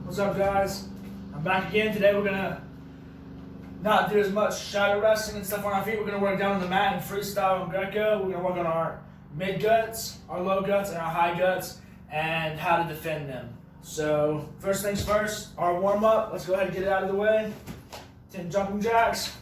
What's up, guys? I'm back again. Today we're gonna not do as much shadow wrestling and stuff on our feet. We're gonna work down on the mat in freestyle and Greco. We're gonna work on our mid guts, our low guts, and our high guts, and how to defend them. So first things first, our warm up. Let's go ahead and get it out of the way. 10 jumping jacks.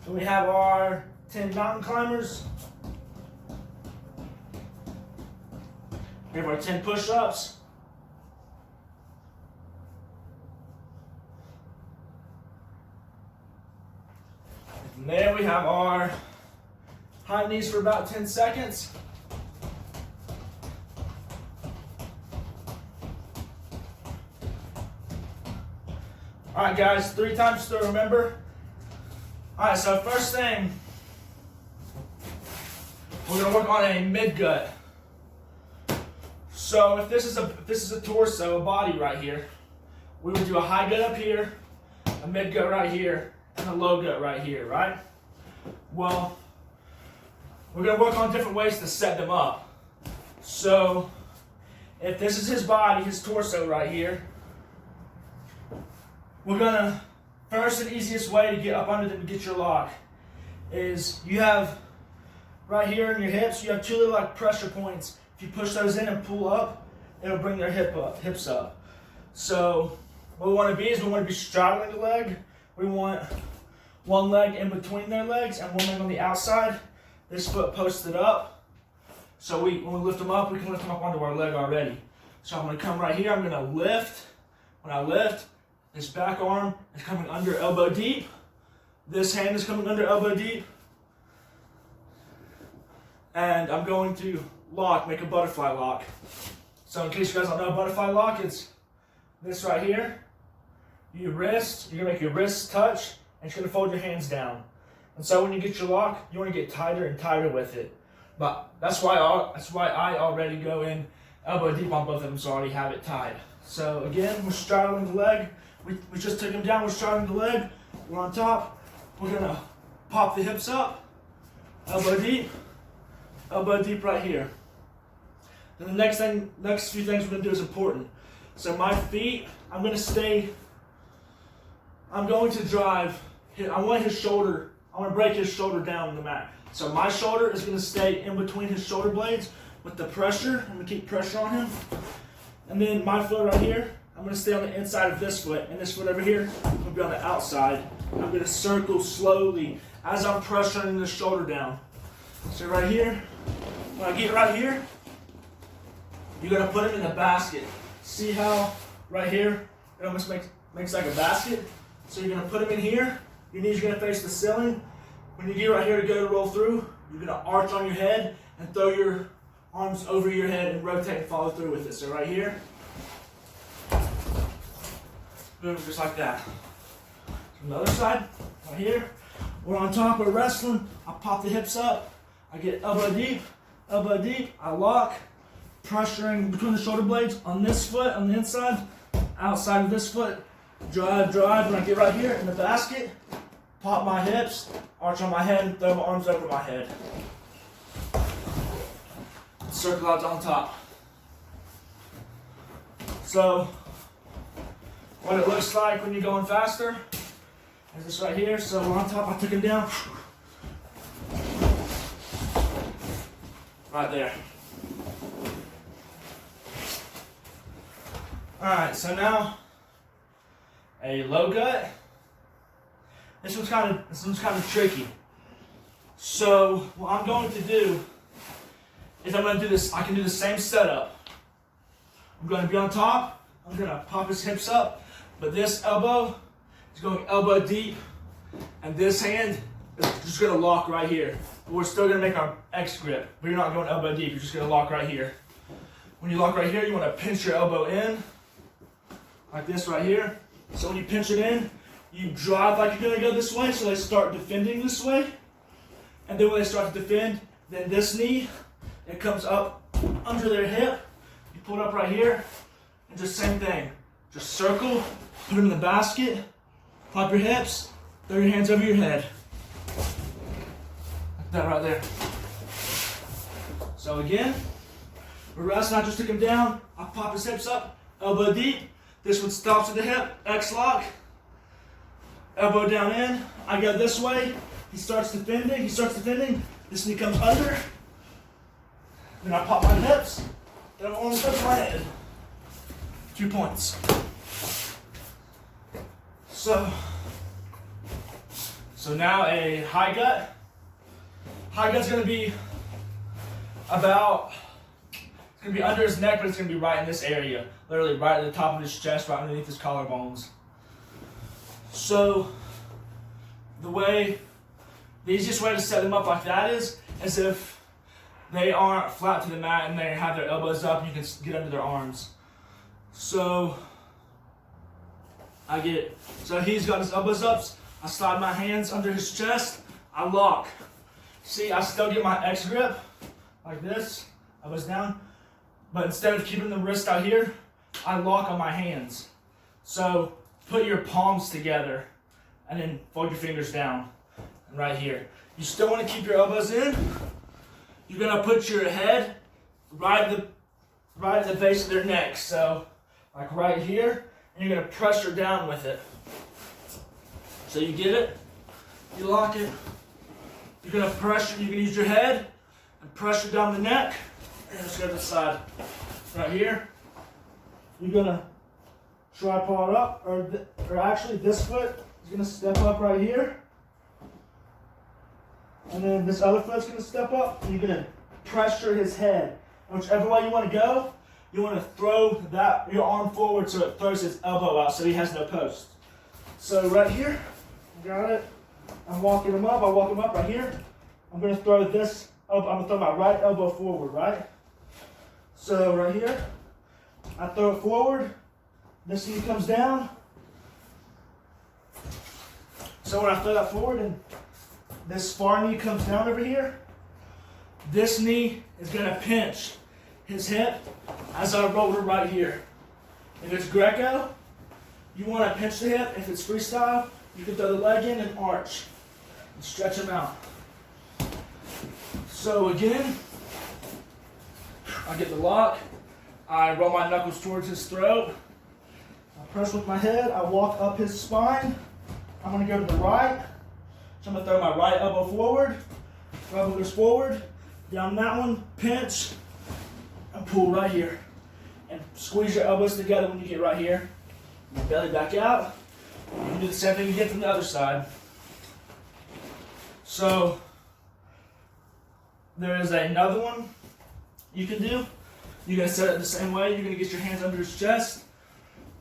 So we have our 10 mountain climbers. We have our 10 push-ups. From there we have our high knees for about 10 seconds. All right, guys, 3 times to remember. All right, so first thing, we're gonna work on a mid gut. So if this is a torso, a body right here, we would do a high gut up here, a mid gut right here, and a low gut right here, right? Well, we're gonna work on different ways to set them up. So if this is his body, his torso right here, we're gonna, first and easiest way to get up under them to get your lock is you have right here in your hips, you have 2 little like pressure points. If you push those in and pull up, it'll bring their hips up. So what we want to be is we want to be straddling the leg. We want one leg in between their legs and one leg on the outside. This foot posted up. So when we lift them up, we can lift them up onto our leg already. So I'm going to come right here. I'm going to lift. When I lift, this back arm is coming under elbow deep. This hand is coming under elbow deep. And I'm going to lock, make a butterfly lock. So in case you guys don't know, butterfly lock, it's this right here. You're gonna make your wrists touch, and you're gonna fold your hands down. And so when you get your lock, you wanna get tighter and tighter with it. But that's why I already go in elbow deep on both of them, so I already have it tied. So again, we're straddling the leg. We just took him down, we're straddling the leg. We're on top. We're gonna pop the hips up, elbow deep right here. Then the next few things we're gonna do is important. So my feet, I'm going to drive, I want to break his shoulder down on the mat. So my shoulder is going to stay in between his shoulder blades with the pressure. I'm going to keep pressure on him. And then my foot right here, I'm going to stay on the inside of this foot. And this foot over here, I'm going to be on the outside. I'm going to circle slowly as I'm pressuring the shoulder down. So right here, when I get right here, you're going to put him in the basket. See how right here it almost makes like a basket? So you're going to put him in here. Your knees are going to face the ceiling. When you get right here to go to roll through, you're going to arch on your head and throw your arms over your head and rotate and follow through with it. So right here, boom, just like that. From the other side, right here, we're on top, we're wrestling. I pop the hips up. I get elbow deep, I lock, pressuring between the shoulder blades on this foot, on the inside, outside of this foot, drive. When I get right here in the basket, pop my hips, arch on my head, and throw my arms over my head. Circle out on top. So, what it looks like when you're going faster is this right here. So on top, I took him down. Right there. Alright, so now a low gut. This one's kind of tricky. So what I'm going to do is I'm going to do this. I can do the same setup. I'm going to be on top. I'm going to pop his hips up, but this elbow is going elbow deep, and this hand is just going to lock right here. But we're still going to make our X grip, but you're not going elbow deep. You're just going to lock right here. When you lock right here, you want to pinch your elbow in, like this right here. So when you pinch it in, you drive like you're going to go this way, so they start defending this way. And then when they start to defend, then this knee, it comes up under their hip. You pull it up right here, and just same thing. Just circle, put them in the basket, pop your hips, throw your hands over your head. Like that right there. So again, we're resting. I just took him down. I pop his hips up, elbow deep. This one stops at the hip, X lock. Elbow down in. I go this way. He starts defending. This knee comes under. Then I pop my hips. Then I'm almost up my head. 2 points. So now a high gut. High gut's gonna be it's gonna be under his neck, but it's gonna be right in this area. Literally right at the top of his chest, right underneath his collarbones. So the easiest way to set them up like that is as if they aren't flat to the mat and they have their elbows up and you can get under their arms. So he's got his elbows up, I slide my hands under his chest, I lock. See, I still get my X grip, like this, elbows down, but instead of keeping the wrist out here, I lock on my hands. So put your palms together and then fold your fingers down, and right here. You still want to keep your elbows in. You're gonna put your head right at the base of their neck, so like right here, and you're gonna pressure down with it. So you get it, you lock it. You're gonna pressure. You can use your head and pressure down the neck. And let's go to the side, right here. You're gonna tripod up, or actually this foot is gonna step up right here. And then this other foot's gonna step up, and you're gonna pressure his head. And whichever way you wanna go, you wanna throw your arm forward so it throws his elbow out so he has no post. So right here, got it. I'm walking him up, I walk him up right here. I'm gonna throw I'm gonna throw my right elbow forward, right? So right here, I throw it forward, this knee comes down. So when I throw that forward and this far knee comes down over here, this knee is gonna pinch his hip as I roll it right here. If it's Greco, you wanna pinch the hip. If it's freestyle, you can throw the leg in and arch and stretch them out. So again, I get the lock, I roll my knuckles towards his throat, I press with my head, I walk up his spine. I'm gonna go to the right, so I'm gonna throw my right elbow forward, elbow goes forward, down that one, pinch, and pull right here. And squeeze your elbows together when you get right here. Your belly back out. You can do the same thing again from the other side. So there is another one you can do. You're going to set it the same way. You're going to get your hands under his chest,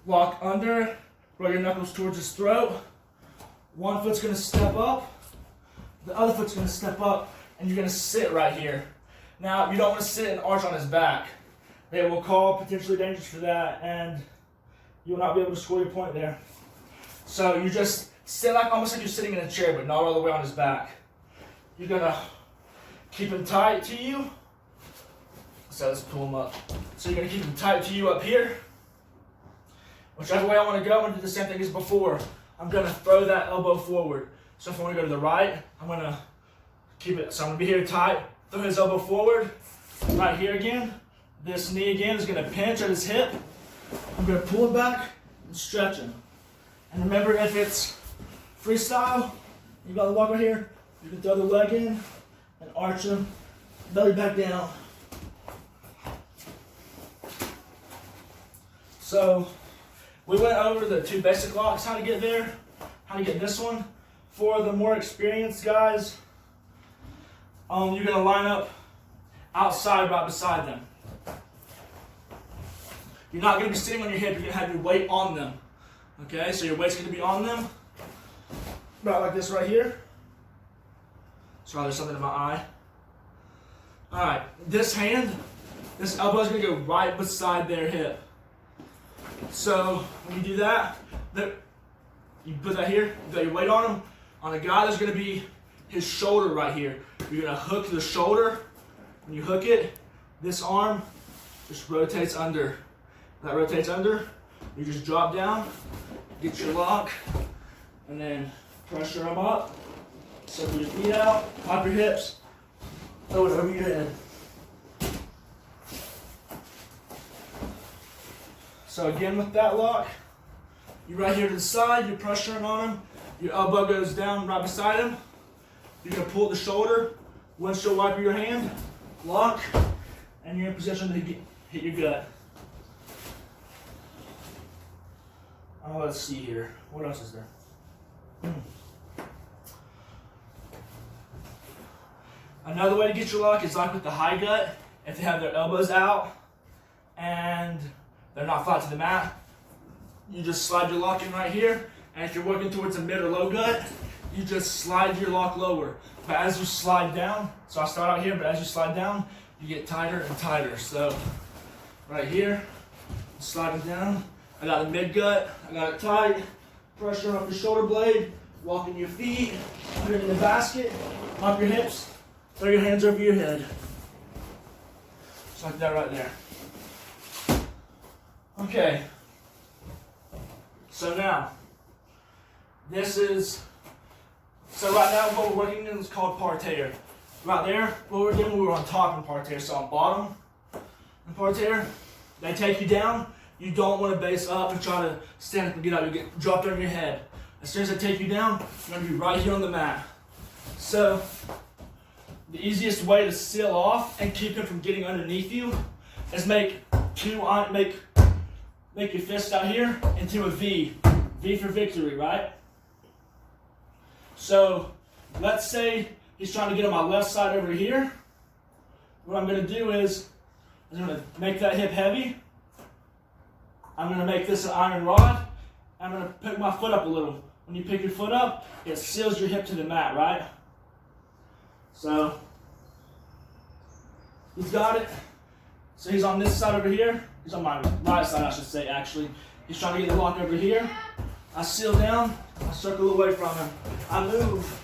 walk under, roll your knuckles towards his throat. One foot's going to step up, the other foot's going to step up, and you're going to sit right here. Now, you don't want to sit and arch on his back. They will call potentially dangerous for that, and you will not be able to score your point there. So you just sit like almost like you're sitting in a chair, but not all the way on his back. You're gonna keep him tight to you. So let's pull him up. So you're gonna keep him tight to you up here. Whichever way I want to go, I'm gonna do the same thing as before. I'm gonna throw that elbow forward. So if I want to go to the right, I'm gonna keep it. So I'm gonna be here tight. Throw his elbow forward. Right here again. This knee again is gonna pinch at his hip. I'm gonna pull it back and stretch him. And remember, if it's freestyle, you got the lock right here, you can throw the leg in and arch him, belly back down. So we went over the 2 basic locks, how to get there, how to get this one. For the more experienced guys, you're gonna line up outside right beside them. You're not gonna be sitting on your hip, you're gonna have your weight on them. Okay, so your weight's gonna be on them, about like this right here. Sorry, there's something in my eye. All right, this elbow is gonna go right beside their hip. So when you do that, you put that here, you got your weight on them. On a guy, there's gonna be his shoulder right here. You're gonna hook the shoulder. When you hook it, this arm just rotates under. That rotates under, you just drop down, get your lock, and then pressure them up. Circle your feet out, pop your hips, throw it over your head. So again with that lock, you're right here to the side, you're pressuring on him, your elbow goes down right beside him, you're gonna pull at the shoulder, windshield wiper your hand, lock, and you're in position to hit your gut. Oh, let's see here. What else is there? Another way to get your lock is like with the high gut. If they have their elbows out and they're not flat to the mat, you just slide your lock in right here. And if you're working towards a mid or low gut, you just slide your lock lower. But as you slide down, so I start out here, but as you slide down, you get tighter and tighter. So right here, sliding down. I got the mid gut, I got it tight, pressure off your shoulder blade, walking your feet, put it in the basket, pop your hips, throw your hands over your head. Just like that right there. Okay. So now, so right now what we're working in is called parterre. Right there, what we're doing, we were on top in parterre. So on bottom in parterre, they take you down. You don't want to base up and try to stand up and get out. You get dropped on your head. As soon as they take you down, you're going to be right here on the mat. So the easiest way to seal off and keep him from getting underneath you is make your fist out here into a V. V for victory, right? So let's say he's trying to get on my left side over here. What I'm going to do is I'm going to make that hip heavy. I'm going to make this an iron rod. I'm going to pick my foot up a little. When you pick your foot up, it seals your hip to the mat, right? So he's got it. So he's on this side over here. He's on my right side, I should say, actually. He's trying to get the lock over here. I seal down. I circle away from him. I move.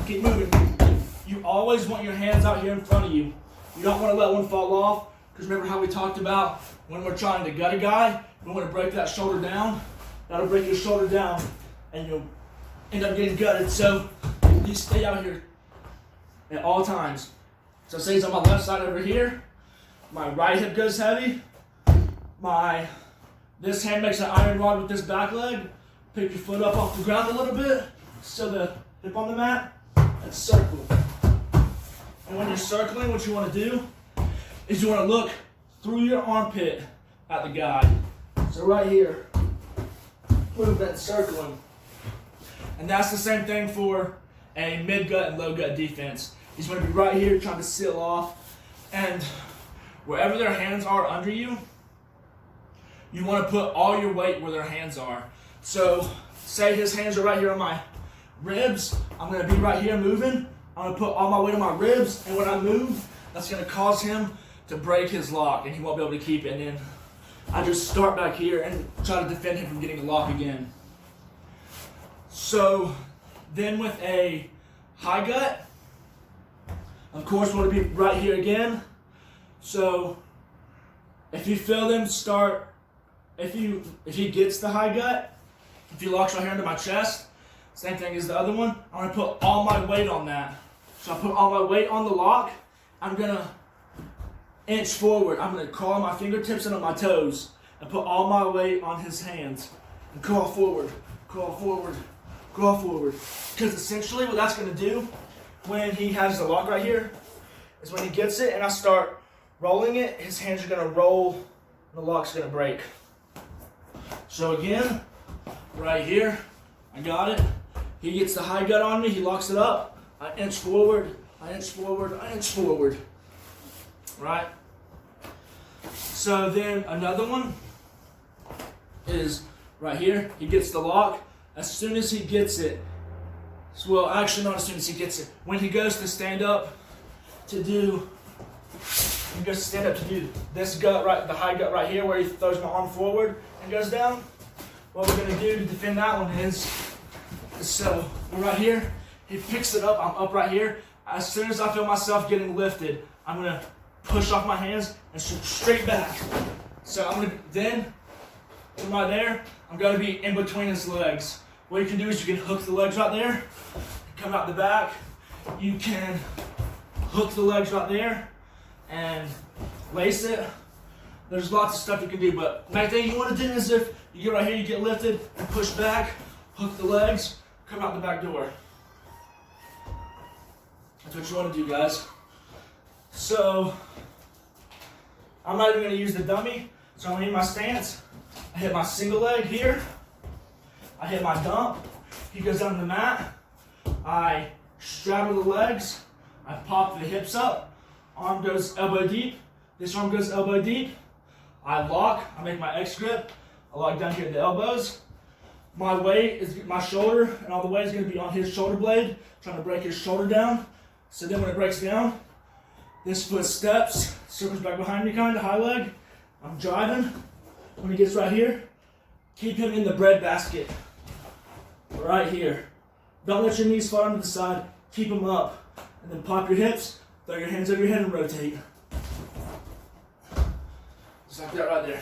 Keep moving. You always want your hands out here in front of you. You don't want to let one fall off. Because remember how we talked about when we're trying to gut a guy, we want to break that shoulder down. That'll break your shoulder down and you'll end up getting gutted. So you stay out here at all times. So say he's on my left side over here. My right hip goes heavy. This hand makes an iron rod with this back leg. Pick your foot up off the ground a little bit. So the hip on the mat and circle. And when you're circling, what you want to do is you want to look through your armpit at the guy. So right here, movement, circling. And that's the same thing for a mid-gut and low-gut defense. He's going to be right here trying to seal off. And wherever their hands are under you, you want to put all your weight where their hands are. So say his hands are right here on my ribs. I'm going to be right here moving. I'm going to put all my weight on my ribs. And when I move, that's going to cause him to break his lock. And he won't be able to keep it. And then I just start back here and try to defend him from getting a lock again. So then with a high gut, of course, we want to be right here again. So if you feel them start, if he gets the high gut, if he locks right here into my chest, same thing as the other one, I'm going to put all my weight on that. So I put all my weight on the lock. I'm going to inch forward. I'm going to crawl my fingertips and on my toes and put all my weight on his hands and crawl forward, crawl forward, crawl forward. Because essentially what that's going to do when he has the lock right here is when he gets it and I start rolling it, his hands are going to roll and the lock's going to break. So again, right here, I got it. He gets the high gut on me, he locks it up. I inch forward, I inch forward, I inch forward. Right? So then another one is right here. He gets the lock. As soon as he gets it, well, actually not as soon as he gets it. When he goes to stand up to do, this gut right, the high gut right here where he throws my arm forward and goes down. What we're gonna do to defend that one is, so we're right here, he picks it up, I'm up right here. As soon as I feel myself getting lifted, I'm gonna push off my hands and straight back. So I'm gonna, then, from right there, I'm gonna be in between his legs. What you can do is you can hook the legs right there, come out the back. You can hook hook the legs right there and lace it. There's lots of stuff you can do, but next thing you want to do is if you get right here, you get lifted and push back, hook the legs, come out the back door. That's what you want to do, guys. So, I'm not even going to use the dummy, so I'm going to use my stance. I hit my single leg here. I hit my dump. He goes down to the mat. I straddle the legs. I pop the hips up. Arm goes elbow deep. This arm goes elbow deep. I lock. I make my X grip. I lock down here at the elbows. My weight is my shoulder, and all the weight is going to be on his shoulder blade, trying to break his shoulder down. So then when it breaks down, this foot steps, circles back behind me kind of, high leg. I'm driving. When he gets right here, keep him in the bread basket. Right here. Don't let your knees fall onto the side. Keep them up. And then pop your hips, throw your hands over your head and rotate. Just like that right there.